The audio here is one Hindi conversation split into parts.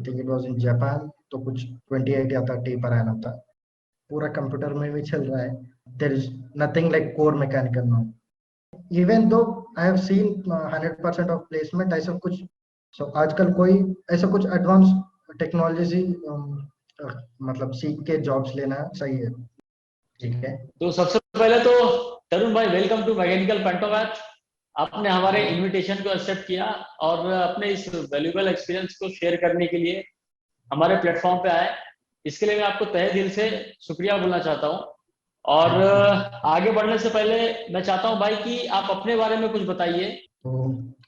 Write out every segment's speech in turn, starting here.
Think it was in Japan, तो कुछ 28 या 30 पर annum था। पूरा कंप्यूटर में भी चल रहा है। There is nothing like core mechanical now, even though I have seen 100% of placement ऐसा कुछ। सो आजकल कोई ऐसा कुछ एडवांस टेक्नोलॉजी मतलब सीख के जॉब्स लेना सही है। ठीक है, तो सबसे पहले तो तरुण भाई, वेलकम टू मैकेनिकल पेंटोमैथ। आपने हमारे इनविटेशन को एक्सेप्ट किया और अपने इस वैल्यूएबल एक्सपीरियंस को शेयर करने के लिए हमारे प्लेटफॉर्म पे आए। इसके लिए मैं आपको तहे दिल से शुक्रिया बोलना चाहता हूँ। और आगे बढ़ने से पहले मैं चाहता हूँ भाई कि आप अपने बारे में कुछ बताइए।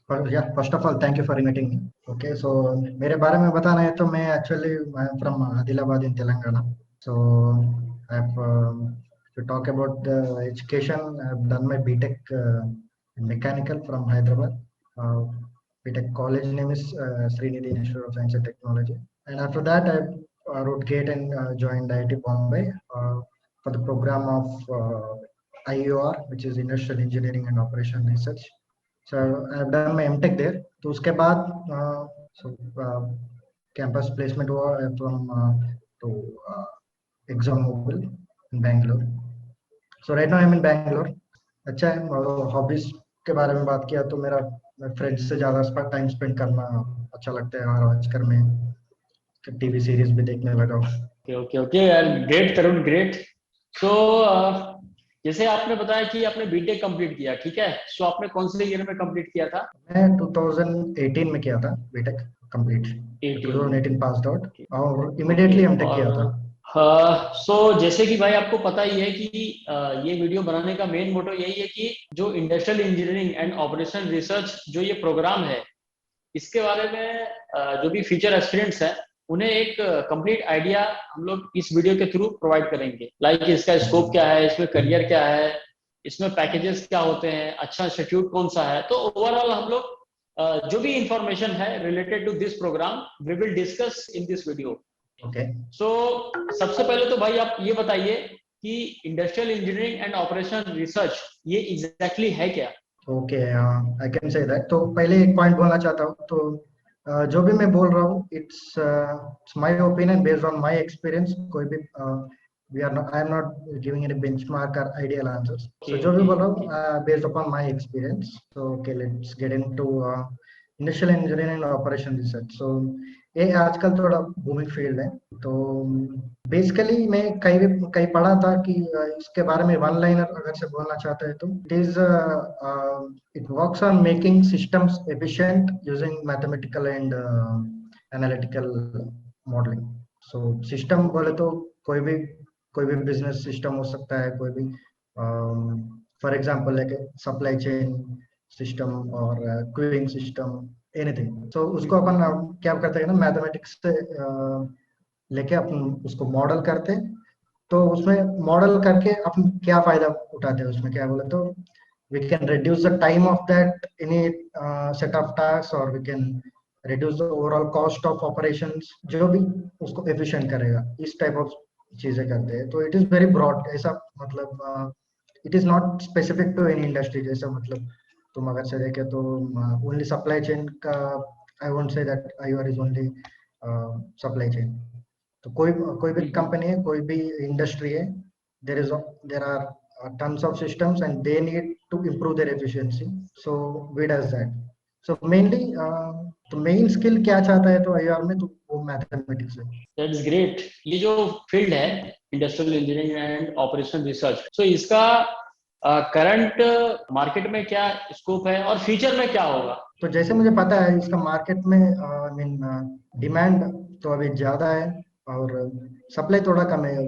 First of all thank you for inviting me. Okay, so मेरे बारे में बताना है तो मैं actually I am from Adilabad in Telangana. So I have to talk about the education, I've done my BTech in mechanical from Hyderabad. BTech college name is Srinidhi Institute of Science and Technology. And after that, I wrote GATE and joined IIT Bombay for the program of IUR, which is Industrial Engineering and Operation Research. So I've done my MTech there. तो उसके बाद campus placement हुआ from to ExxonMobil in Bangalore. So right now I'm in Bangalore. अच्छा है। हॉबीज के बारे में बात किया तो मेरा फ्रेंड्स से ज़्यादा टाइम स्पेंड करना अच्छा लगता है, और आजकल मैं टीवी सीरीज भी देखने लगा हूँ। ओके ओके, ग्रेट तरुण, ग्रेट। सो जैसे आपने बताया कि आपने बीटेक कंप्लीट किया, ठीक है। सो आपने कौन से ईयर में कंप्लीट किया था? मैं 2018 में किया था बीटेक कंप्लीट। 2018 पास आउट और इमीडिएटली एमटेक किया था। सो जैसे कि भाई आपको पता ही है कि ये वीडियो बनाने का मेन मोटो यही है कि जो industrial engineering and operation research जो ये प्रोग्राम है, इसके बारे में जो भी फ्यूचर एस्पिरेंट्स हैं उन्हें एक कंप्लीट आइडिया हम लोग इस वीडियो के थ्रू प्रोवाइड करेंगे। लाइक इसका स्कोप क्या है, इसमें करियर क्या है, इसमें पैकेजेस क्या होते हैं, अच्छा इंस्टीट्यूट कौन सा है। तो ओवरऑल हम लोग जो भी इंफॉर्मेशन है related to this program we will discuss in this video. Okay, so सबसे पहले तो भाई आप ये बताइए कि industrial engineering and operation research ये एग्जैक्टली है क्या? Okay, I can say that. तो पहले एक पॉइंट बोलना चाहता हूँ। तो जो भी मैं बोल रहा हूँ it's my opinion based on my experience. कोई भी I am not giving any benchmark और आइडियल आंसर्स। सो जो भी बोल रहा हूँ based upon my experience. So okay, let's get into industrial engineering and operation research. So ये आजकल थोड़ा बूमिंग फील्ड है। तो बेसिकली मैं कहीं पढ़ा था कि इसके बारे में वन लाइनर अगर से बोलना चाहते हैं तो it works on making systems efficient using mathematical and analytical modelling. So system बोले तो कोई भी बिजनेस सिस्टम हो सकता है, कोई भी for example like supply chain system और क्यूइंग सिस्टम, एनीथिंग। तो उसको अपन क्या करते हैं ना, मैथमेटिक्स से लेके अपन उसको मॉडल करते हैं। तो उसमें मॉडल करके अपन क्या फायदा उठाते हैं, उसमें क्या बोले तो we can reduce the time of that any set of tasks, or we can reduce the overall cost of operations, जो भी उसको efficient करेगा, इस type of चीजें करते हैं। तो it is very broad, ऐसा मतलब it is not specific to any industry। जैसा मतलब तुम अगर से देखे तो only supply chain का I won't say that IOR is only supply chain। तो कोई भी कंपनी है, कोई भी इंडस्ट्री है, there are tons of systems and they need to improve their efficiency। So we does that। So mainly तो मेन स्किल क्या चाहता है तो आईआर में, तो वो मैथमेटिक्स है। That's great. ये जो फील्ड है industrial engineering and operation research, so इसका करंट मार्केट में क्या स्कोप है और फ्यूचर में क्या होगा? तो जैसे मुझे पता है इसका मार्केट में मीन डिमांड तो अभी ज्यादा है और सप्लाई थोड़ा कम है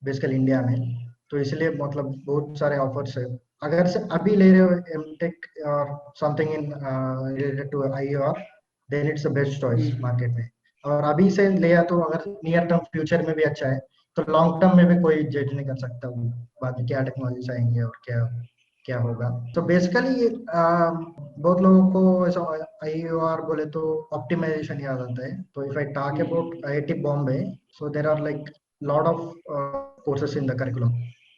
बेसिकली इंडिया में। तो इसलिए मतलब बहुत सारे ऑफर्स है। अगर से अभी ले रहे हो एमटेक और something in related to IR, then it's the best choice market में। और अभी से लिया तो अगर नियर टर्म फ्यूचर में भी अच्छा है, तो लॉन्ग टर्म में भी कोई जज नहीं कर सकता बाद में क्या टेक्नोलॉजीज आएंगे और क्या क्या होगा। तो बेसिकली बहुत लोगों को ऐसा आईओआर बोले तो ऑप्टिमाइजेशन याद आता है। तो if I talk about IIT Bombay, so there are like lot of courses in the curriculum,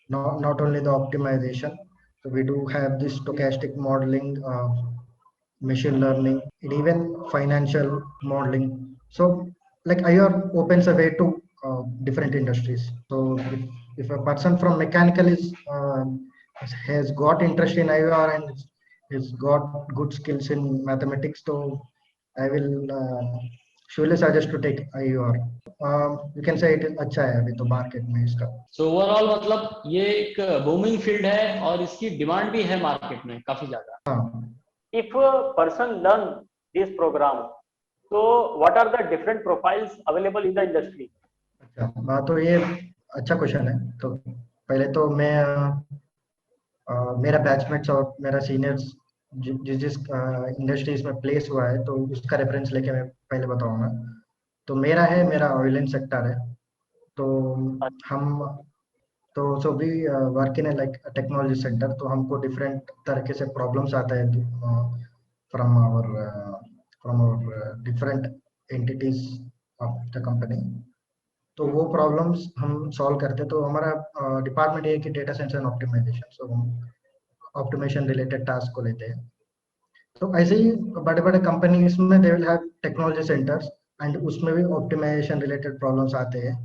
not only the optimization। So we do have this stochastic modeling, machine learning, and even financial modeling। So like IR opens a way to different industries. So if a person from mechanical has got interest in IR and has got good skills in mathematics, so I will surely suggest to take IR. You can say it is अच्छा है अभी तो मार्केट में इसका. सो ओवरऑल मतलब ये एक बूमिंग फील्ड है और इसकी डिमांड भी है मार्केट में काफी ज्यादा. हाँ. If a person learn this program, so what are the different profiles available in the industry? अच्छा, तो ये अच्छा क्वेश्चन है. तो पहले तो मैं मेरा बैचमेट्स और मेरा सीनियर्स जिस जिस इंडस्ट्रीज में प्लेस हुआ है तो उसका रेफरेंस लेके मैं पहले बताऊंगा. तो मेरा ऑयल एंड सेक्टर है. तो हम तो so we work in like technology centre. तो हमको डिफरेंट तरीके से प्रॉब्लम्स आता है from our different entities of the company. तो वो प्रॉब्लम्स हम सॉल्व करते हैं. तो हमारा डिपार्टमेंट है कि डेटा साइंस एंड ऑप्टिमाइजेशन. सो हम ऑप्टिमाइजेशन रिलेटेड टास्क को लेते हैं. तो ऐसे ही बड़े बड़े कंपनीज में they will have technology centres and उसमें भी ऑप्टिमाइजेशन रिलेटेड प्रॉब्लम्स आते हैं.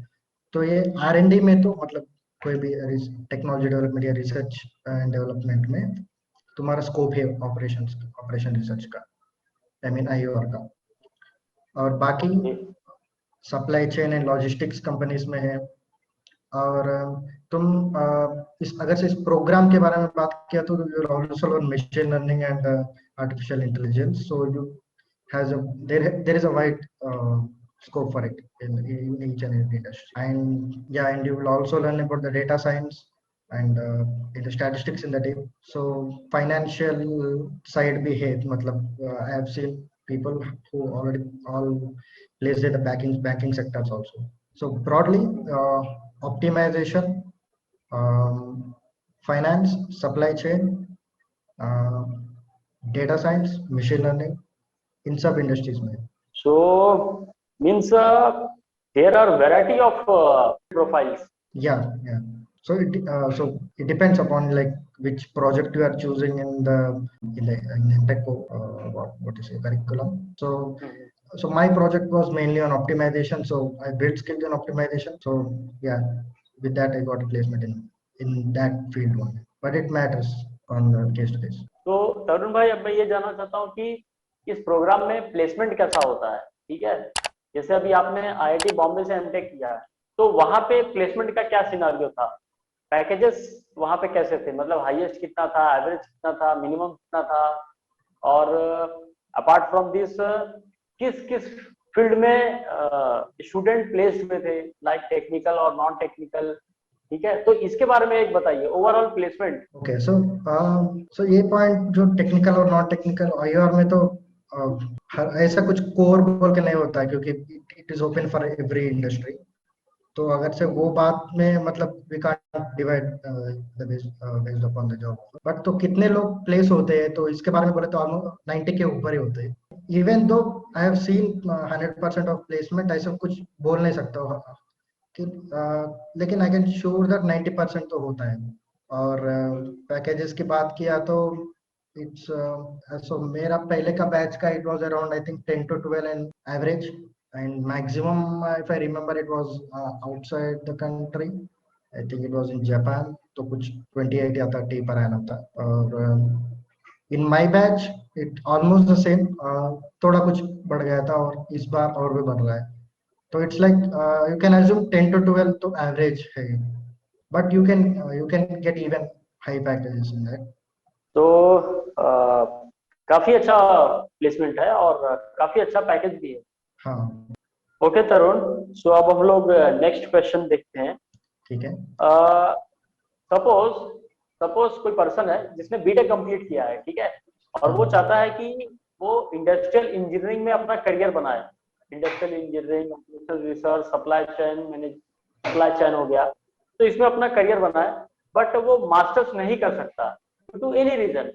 तो ये R&D में तो मतलब कोई भी टेक्नोलॉजी डेवलपमेंट या रिसर्च एंड डेवलपमेंट में तुम्हारा स्कोप है ऑपरेशन रिसर्च का, आई मीन IOR का. और बाकी supply chain and logistics companies में है. और तुम अगर से इस प्रोग्राम के बारे में बात किया तो you also learn machine learning and artificial intelligence. So you has their is a wide scope for it in each and every industry. And you will also learn about the data science and in the statistics in the day. So financial side bhi hai, matlab I have seen people who already all placed in the banking sectors also. So broadly optimization, finance, supply chain, data science, machine learning, in सब industries में. So means there are variety of profiles. Yeah. So it depends upon like which project you are choosing in the tech what is it, curriculum. So my project was mainly on optimization. So I built skills in optimization. So yeah, with that I got a placement in that field only. But it matters on the case to case. तो तरुण भाई, अब मैं ये जानना चाहता हूँ कि इस प्रोग्राम में प्लेसमेंट कैसा होता है. ठीक है, जैसे अभी आपने IIT बॉम्बे से एमटेक किया है, तो वहां पे प्लेसमेंट का क्या सिनेरियो था, पैकेजेस वहां पे कैसे थे, मतलब हाईएस्ट कितना था, एवरेज कितना था, मिनिमम कितना था, और अपार्ट फ्रॉम दिस किस किस फील्ड में स्टूडेंट प्लेस्ड हुए थे, लाइक टेक्निकल और नॉन टेक्निकल. ठीक है, तो इसके बारे में एक बताइए, ओवरऑल प्लेसमेंट. ओके, सो ये पॉइंट जो टेक्निकल और नॉन टेक्निकल IR में तो ऐसा कुछ कोर बोल के नहीं होता है, क्योंकि it is open for every industry. तो अगर से वो बात में मतलब we can't divide the based upon the job. But तो कितने लोग प्लेस होते हैं तो इसके बारे में बोले तो ऑलमोस्ट 90 के ऊपर ही होते हैं. Even though I have seen 100% of placement, ऐसा कुछ बोल नहीं सकता कि लेकिन आई कैन श्योर दैट 90% तो होता है. और पैकेजेस की बात किया तो इट्स सो मेरा पहले का बैच का it was around I think 10 to 12 and average. And maximum, if I remember, it was outside the country. I think it was in Japan. तो कुछ 28 या 30 per annum था. और in my batch, it almost the same. थोड़ा कुछ बढ़ गया था और इस बार और भी बढ़ रहा है. तो it's like you can assume 10 to 12 तो average है. But you can get even high packages in that. तो काफी अच्छा प्लेसमेंट है और काफी अच्छा पैकेज भी है. हाँ. ओके तरुण, सो अब हम लोग नेक्स्ट क्वेश्चन देखते हैं. ठीक है. सपोज कोई पर्सन है जिसने बीटेक कंप्लीट किया है, ठीक है, और वो चाहता है कि वो इंडस्ट्रियल इंजीनियरिंग में अपना करियर बनाए. Industrial engineering, operational research, supply chain हो गया, तो इसमें अपना करियर बनाए, बट वो मास्टर्स नहीं कर सकता टू एनी रीजन.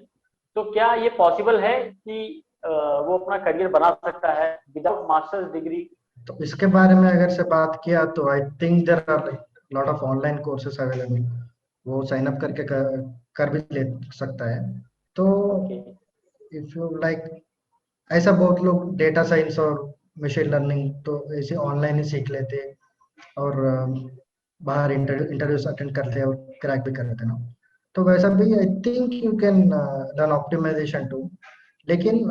तो क्या ये पॉसिबल है कि वो अपना करियर बना सकता है विदाउट मास्टर्स डिग्री? तो इसके बारे में अगर से बात किया तो I think there are lot of online courses available. वो साइन अप करके कर भी ले सकता है. तो इफ यू लाइक, ऐसा बहुत लोग डेटा साइंस और मशीन लर्निंग तो ऐसे ऑनलाइन ही सीख लेते और बाहर इंटरव्यूज अटेंड करते और क्रैक भी कर लेते ना। तो वैसा भी I think you can learn optimization too. लेकिन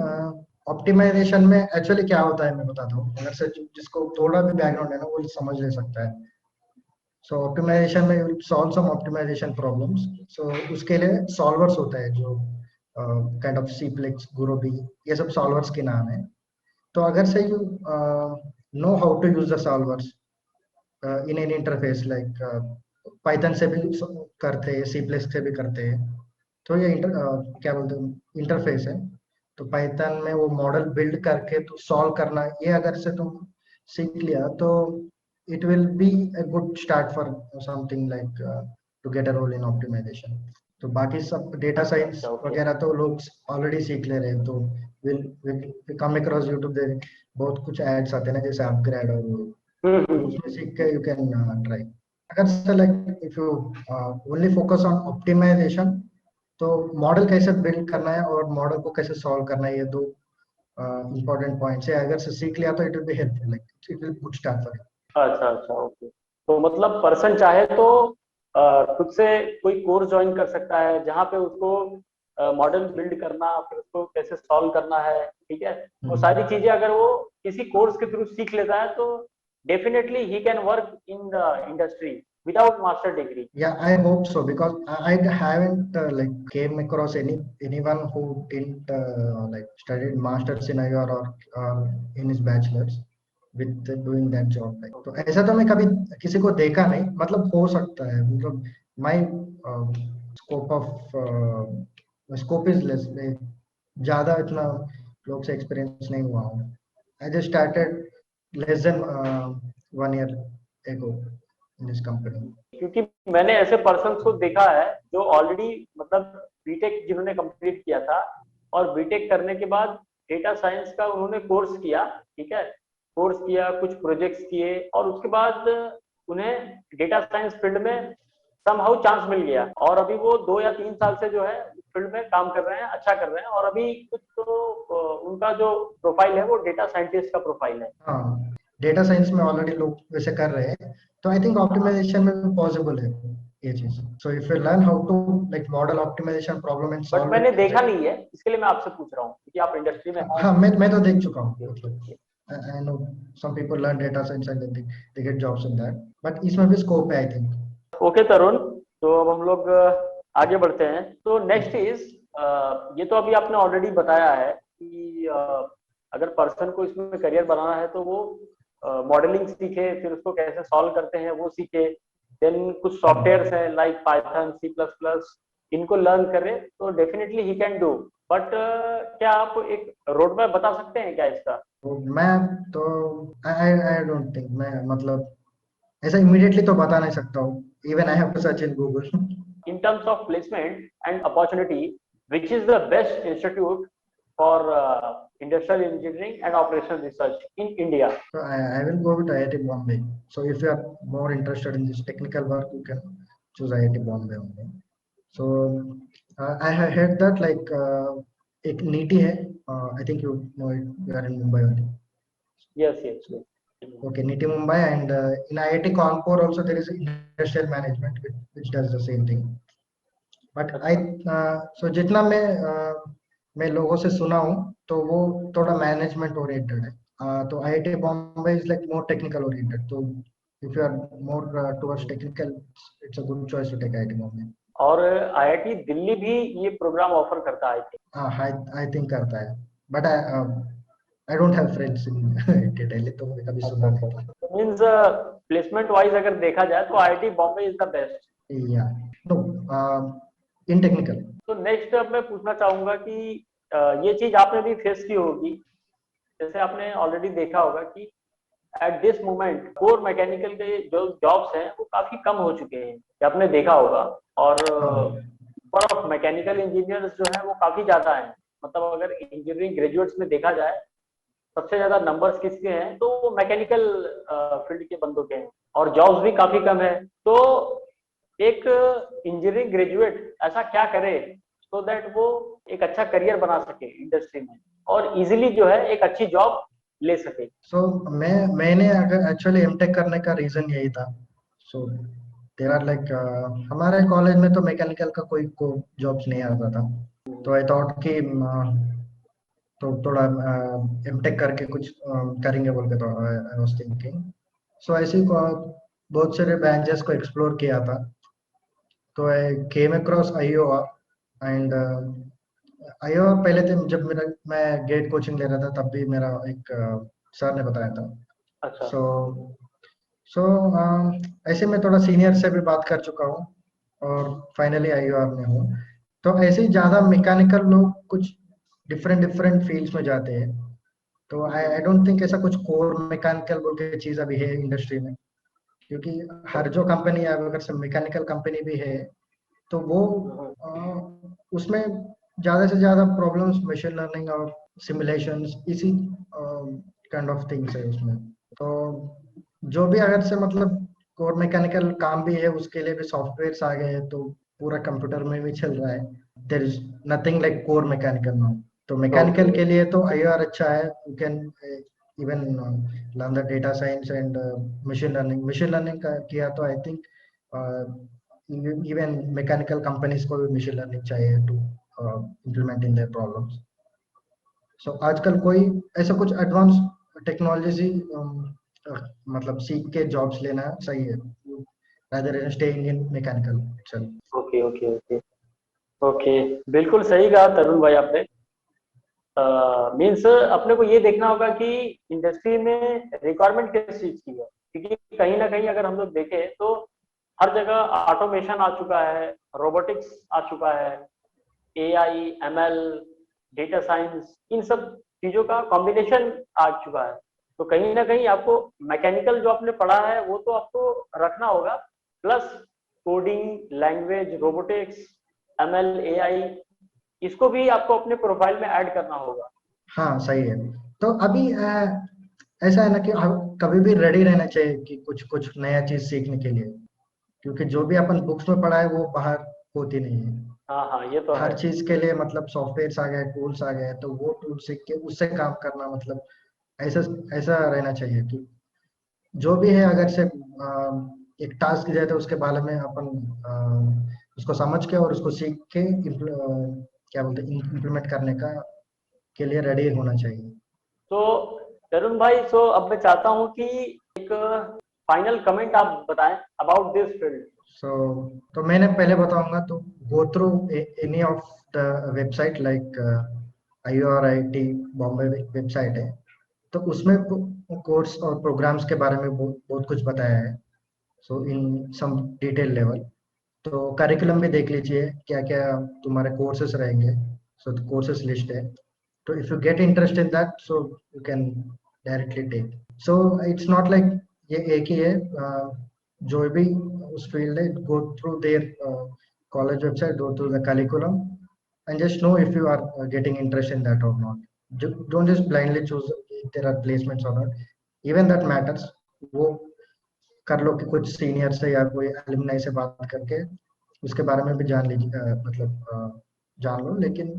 ऑप्टिमाइजेशन में एक्चुअली क्या होता है मैं बताता हूँ, अगर से जिसको थोड़ा भी बैकग्राउंड है ना वो समझ ले सकता है। सो ऑप्टिमाइजेशन में you solve some optimization problems. So उसके लिए सॉल्वर्स होता है जो काइंड ऑफ सीप्लेक्स, गुरोबी, ये सब सॉल्वर्स के नाम है। तो अगर से you know how to use the solvers in an interface like Python से भी करते हैं, सी प्लस से भी करते हैं। तो ये क्या बोलते हैं इंटरफेस है। तो पाइथन में वो मॉडल बिल्ड करके तो सॉल्व करना, ये अगर से तुम सीख लिया तो it will be a good start for something like to get a role in optimization. तो बाकी सब डेटा साइंस ओके। वगैरह तो लोग ऑलरेडी सीख ले रहे हैं। तो विल कम अक्रॉस यूट्यूब दे बहुत कुछ एड्स आते हैं ना जैसे अपग्रेड और वो, तो हम्म। उसमें सीख के यू कैन ट्राई। अगर से like if you only focus on optimization, तो मॉडल कैसे बिल्ड करना है और मॉडल को कैसे सॉल्व करना है, ये दो इंपॉर्टेंट पॉइंट्स है। अगर से सीख लिया तो it will be helpful, like it will good start for. अच्छा अच्छा, ओके। तो मतलब पर्सन चाहे तो खुद से कोई कोर्स ज्वाइन कर सकता है जहाँ पे उसको मॉडल बिल्ड करना, फिर उसको कैसे सॉल्व करना है, ठीक है, वो सारी चीजें अगर वो किसी कोर्स के थ्रू सीख लेता है तो definitely he can work in the industry without master degree. Yeah, I hope so because I haven't like came across anyone who didn't like studied masters in IR or in his bachelor's with doing that job. Like, तो ऐसा तो मैं कभी किसी को देखा नहीं, मतलब हो सकता है, मतलब my scope of scope is less, मैं ज्यादा इतना लोग से एक्सपीरियंस नहीं हुआ हूँ। I just started less than 1 year ago in this company. क्योंकि मैंने ऐसे पर्सन को देखा है जो ऑलरेडी मतलब बीटेक जिन्होंने कंप्लीट किया था और बीटेक करने के बाद डेटा साइंस का उन्होंने कोर्स किया, ठीक है, कोर्स किया, कुछ प्रोजेक्ट्स किए और उसके बाद उन्हें डेटा साइंस फील्ड में समहाउ चांस मिल गया और अभी वो 2 या 3 साल से जो है फील्ड में काम कर रहे हैं, अच्छा कर रहे हैं और अभी कुछ तो उनका जो प्रोफाइल है वो डेटा साइंटिस्ट का प्रोफाइल है। हाँ, डेटा साइंस में ऑलरेडी लोग वैसे कर रहे हैं, तो आई थिंक ऑप्टिमाइजेशन में भी पॉसिबल है ये चीज। So if you learn how to like model optimization problem and but solve मैंने इट। देखा नहीं है, इसके लिए मैं आपसे पूछ रहा हूँ क्योंकि आप इंडस्ट्री में हैं। हाँ, मैं तो देख चुका हूँ, मतलब I know some people learn data science and they get jobs in that, but इसमें भी स्कोप है आई थिंक। ओके तरुण, तो अब हम लोग आगे बढ़ते हैं। तो नेक्स्ट इज, ये तो अभी आपने ऑलरेडी बताया है कि अगर पर्सन को इसमें करियर बनाना है तो वो मॉडलिंग सीखे, फिर उसको कैसे सॉल्व करते हैं वो सीखे, देन कुछ सॉफ्टवेयर्स हैं like Python, C plus plus, इनको लर्न करे तो definitely he can do. But क्या आप एक रोड मैप बता सकते हैं क्या इसका? मैं तो आई डोंट थिंक, मैं मतलब ऐसा इमीडिएटली तो बता नहीं सकता हूँ, even I have to search in Google. In terms of placement and opportunity, which is the best institute for industrial engineering and operational research in India? So I will go with IIT Bombay. So if you are more interested in this technical work, you can choose IIT Bombay only. So I have heard that like एक NITI है, I think you know it, you are in Mumbai only. Yes, yes, yes. Okay, NITI Mumbai, and in IIT Kanpur also there is industrial management which does the same thing. But I saw जितना मैं लोगों से सुना हूँ तो वो थोड़ा मैनेजमेंट ओरिएंटेड है। तो IIT Bombay is like more technical oriented. तो if you are more towards technical, it's a good choice to take IIT Bombay. और आईआईटी दिल्ली भी ये प्रोग्राम ऑफर करता है, आई थिंक करता है, but I don't have friends इन दिल्ली, तो मुझे कभी सुना नहीं था। मींस प्लेसमेंट वाइज अगर देखा जाए तो IIT Bombay is the best. या नो, इन टेक्निकल। तो नेक्स्ट अब मैं पूछना चाहूंगा कि ये चीज आपने भी फेस की होगी, जैसे आपने ऑलरेडी देखा होगा कि at this moment core mechanical के जो जॉब्स हैं वो काफी कम हो चुके हैं, ये आपने देखा होगा। और नंबर ऑफ मैकेनिकल इंजीनियर्स जो है वो काफी ज्यादा है, मतलब अगर इंजीनियरिंग ग्रेजुएट्स में देखा जाए सबसे ज्यादा नंबर्स किसके हैं तो वो मैकेनिकल फील्ड के बंदों के हैं और जॉब्स भी काफी कम है। तो एक इंजीनियरिंग ग्रेजुएट ऐसा क्या करे सो दैट वो एक अच्छा करियर बना सके इंडस्ट्री में और इजीली जो है एक अच्छी जॉब ले सके? मैंने अगर एक्चुअली एमटेक करने का रीजन यही था। सो देर आर लाइक हमारे कॉलेज में तो मैकेनिकल का कोई को जॉब्स नहीं आता था, तो आई थॉट कि तो थोड़ा एमटेक करके कुछ करेंगे बोल के, तो आई वाज थिंकिंग। सो ऐसे ही बहुत सारे ब्रांचेस को एक्सप्लोर किया था, तो आई केम अक्रॉस आईओआ। एंड आईओआ पहले तो जब मैं गेट कोचिंग ले रहा था तब भी मेरा एक सर ने बताया था। अच्छा। सो सो ऐसे मैं थोड़ा सीनियर से भी बात कर चुका हूँ और फाइनली आईओआर में हूँ। तो ऐसे ही ज़्यादा मैकेनिकल लोग कुछ डिफरेंट डिफरेंट फील्ड्स में जाते हैं, तो आई डोंट थिंक ऐसा कुछ कोर मैकेनिकल बोल के चीज़ अभी है इंडस्ट्री में, क्योंकि हर जो कंपनी है अगर सब मैकेनिकल कंपनी भी है तो वो उसमें ज़्यादा से ज़्यादा प्रॉब्लम्स मशीन लर्निंग और सिमुलेशंस इसी काइंड ऑफ थिंग्स है उसमें। तो जो भी अगर से मतलब कोर मैकेनिकल काम भी है उसके लिए भी सॉफ्टवेयर्स आ गए हैं, तो पूरा कंप्यूटर में भी चल रहा है। There is nothing like core mechanical now. तो मैकेनिकल के लिए तो आईआर अच्छा है, you can even learn the data science and machine learning का किया तो I think even mechanical companies को भी मशीन लर्निंग चाहिए to implement in their problems. So आजकल कोई ऐसा कुछ एडवांस टेक्नोलॉजी मतलब सीख के जॉब्स लेना सही है rather than staying in mechanical itself. Okay okay okay okay, बिल्कुल सही कहा तरुण भाई आपने। मीन्स अपने को ये देखना होगा कि इंडस्ट्री में रिक्वायरमेंट किस चीज की है, क्योंकि कहीं ना कहीं अगर हम लोग देखें तो हर जगह ऑटोमेशन आ चुका है, रोबोटिक्स आ चुका है, एआई, एमएल, डेटा साइंस, इन सब चीजों का कॉम्बिनेशन आ चुका है। तो कहीं ना कहीं आपको मैकेनिकल जो आपने पढ़ा है वो तो आपको रखना होगा, plus coding, language, robotics, ML, AI, इसको भी आपको अपने प्रोफाइल में ऐड करना होगा। हाँ सही है। तो अभी ऐसा है ना कि कभी भी रेडी रहना चाहिए कि कुछ कुछ नया चीज सीखने के लिए, क्योंकि जो भी अपन बुक्स में पढ़ा है वो बाहर होती नहीं है। हाँ हाँ, ये तो है। हर चीज के लिए मतलब सॉफ्टवेयर आ गए, टूल्स आ गए, तो वो टूल सीख के उससे काम करना मतलब ऐसा ऐसा रहना चाहिए कि जो भी है अगर से एक टास्क दिया तो उसके बारे में अपन उसको समझ के और उसको सीख के क्या बोलते हैं इम्प्लीमेंट करने का के लिए रेडी होना चाहिए। तो तरुण भाई, सो अब मैं चाहता हूँ कि एक फाइनल कमेंट आप बताएं अबाउट दिस फील्ड। तो मैंने पहले बताऊंगा तो go through any of the website like IORIT Bombay website है, तो उसमें कोर्स और प्रोग्राम्स के बारे में बहुत कुछ बताया है, सो इन सम डिटेल लेवल। तो करिकुलम भी देख लीजिए क्या क्या तुम्हारे कोर्सेस रहेंगे, सो कोर्सेस लिस्ट है। तो if you get interest in that so you can directly take. So it's not like ये एक ही है, जो भी उस फील्ड है go through their college website, go through the curriculum and just know if you are getting interest in that or not. Don't just blindly choose if there are placements or not, even that matters। वो कर लो कि कुछ सीनियर से या कोई एलुमनाई से बात करके उसके बारे में भी जान लीजिए, मतलब जान लो। लेकिन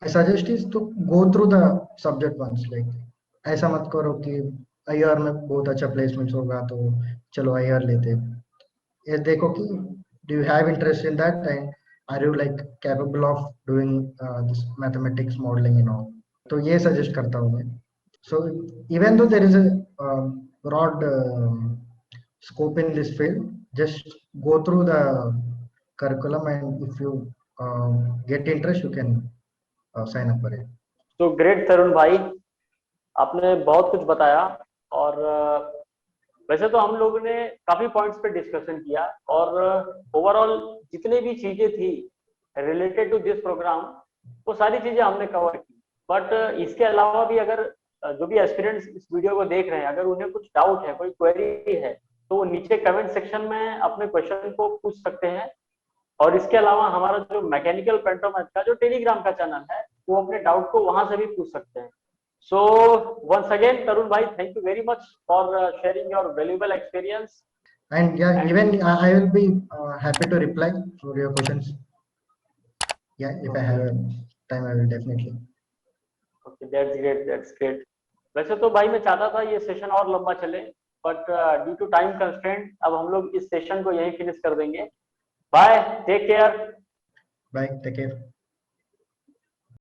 I suggest is to go through the subject once, like ऐसा मत करो कि आईआर में बहुत अच्छा प्लेसमेंट होगा तो चलो आईआर लेते। ये देखो कि do you have interest in that and are you like capable of doing this mathematics modeling and all। तो ये सजेस्ट करता हूँ मैं। So even though there is a broad scope in this field, just go through the curriculum and if you get interest you can sign up for it। तो ग्रेट तरुण भाई, आपने बहुत कुछ बताया। और वैसे तो हम लोगों ने काफी पॉइंट्स पे डिस्कशन किया और ओवरऑल जितने भी चीजें थी रिलेटेड टू दिस प्रोग्राम वो सारी चीजें हमने कवर की। बट इसके अलावा भी अगर जो भी एस्पिरेंट्स इस वीडियो को देख रहे हैं, अगर उन्हें कुछ डाउट है, कोई क्वेरी है, तो वो नीचे कमेंट सेक्शन में अपने क्वेश्चन को पूछ सकते हैं। और इसके अलावा हमारा जो मैकेनिकल पेंटोमेथ का जो टेलीग्राम का चैनल है वो अपने डाउट को वहां से भी पूछ सकते हैं। So once again, Tarun bhai, thank you very much for sharing your valuable experience. And yeah, even I will be happy to reply for your questions. Yeah, if I have time, I will definitely. Okay, that's great. That's great. वैसे तो भाई मैं चाहता था ये सेशन और लंबा चले, but due to time constraint अब हम लोग इस सेशन को यहीं फिनिश कर देंगे। Bye, take care. Bye, take care.